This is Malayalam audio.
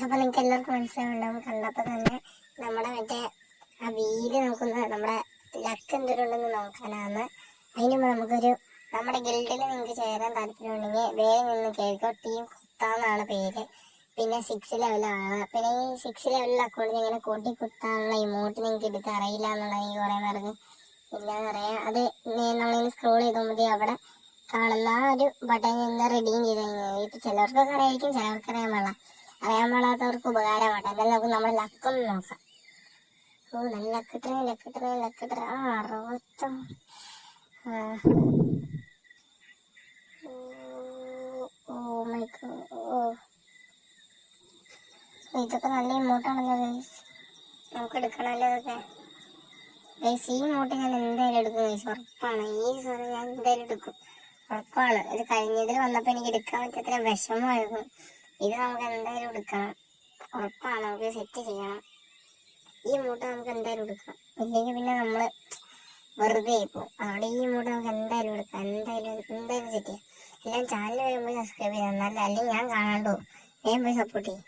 അപ്പൊ നിങ്ങൾക്ക് എല്ലാവർക്കും മനസ്സിലാവുണ്ടാവും. കണ്ടപ്പോ തന്നെ നമ്മുടെ മറ്റേ ആ വീല് നമുക്കൊന്ന് നമ്മുടെ ലക്ക് എന്തിട്ടുണ്ടെന്ന് നോക്കാനാണ്. അതിന് മുമ്പ് നമുക്കൊരു നമ്മുടെ ഗിൽഡിൽ നിങ്ങൾക്ക് ചേരാൻ താല്പര്യമുണ്ടെങ്കിൽ വേഗം നിന്ന് കേൾക്കോ. ടീം കുത്താന്നാണ് പേര്. പിന്നെ 6 ലെവലാണ്. പിന്നെ ഈ 6 ലെവലിൽ അക്കൗണ്ടിൽ ഇങ്ങനെ കൂട്ടി കുത്താനുള്ള ഇമോട്ട് നിങ്ങൾക്ക് എടുക്കാൻ അറിയില്ല എന്നുള്ളത് എനിക്ക് കുറെ പേർക്ക് ഇല്ലാന്ന് പറയാം. അത് നമ്മളിങ്ങനെ സ്ക്രോൾ ചെയ്താൽ മതി. അവിടെ കാണുന്ന ആ ഒരു ബട്ടൺ നിന്ന് റെഡീം ചെയ്ത് കഴിഞ്ഞാൽ ഇപ്പൊ ചിലർക്കൊക്കെ അറിയായിരിക്കും, ചിലർക്ക് അറിയാൻ പാടാത്തവർക്ക് ഉപകാരമാണ്. എന്നാലും നമുക്ക് നമ്മുടെ ലക്കൊന്ന് നോക്കാം. ഓ നല്ല ലക്കിട്ടറ 60. Oh my God. ഓ ഇതൊക്കെ നല്ല ഇമോട്ടാണല്ലോ ഗൈസ്. നമുക്ക് എടുക്കണമല്ലോ ഇതൊക്കെ ഗൈസ്. ഈ ഇമോട്ട് ഞാൻ എന്തായാലും എടുക്കും ഗൈസ്, ഉറപ്പാണ്. ഈ സാധനം ഞാൻ എന്തായാലും എടുക്കും, ഉറപ്പാണ്. ഇത് കഴിഞ്ഞതിൽ വന്നപ്പോൾ എനിക്ക് എടുക്കാൻ പറ്റത്തില്ല, വിഷമമായിരുന്നു. ഇത് നമുക്ക് എന്തായാലും എടുക്കണം, ഉറപ്പാണ്. നമുക്ക് സെറ്റ് ചെയ്യണം. ഈ ഇമോട്ട് നമുക്ക് എന്തായാലും എടുക്കാം, ഇല്ലെങ്കിൽ പിന്നെ നമ്മള് വെറുതെ ആയിപ്പോവും. അവിടെ ഈ ഇമോട്ട് നമുക്ക് എന്തായാലും എടുക്കാം, എന്തായാലും സെറ്റ് ചെയ്യാം. എല്ലാം ചാനൽ വരുമ്പോൾ സബ്സ്ക്രൈബ് ചെയ്യാം, നല്ല അല്ലെങ്കിൽ ഞാൻ കാണാണ്ടോ വേഗം പോയി സപ്പോർട്ട് ചെയ്യും.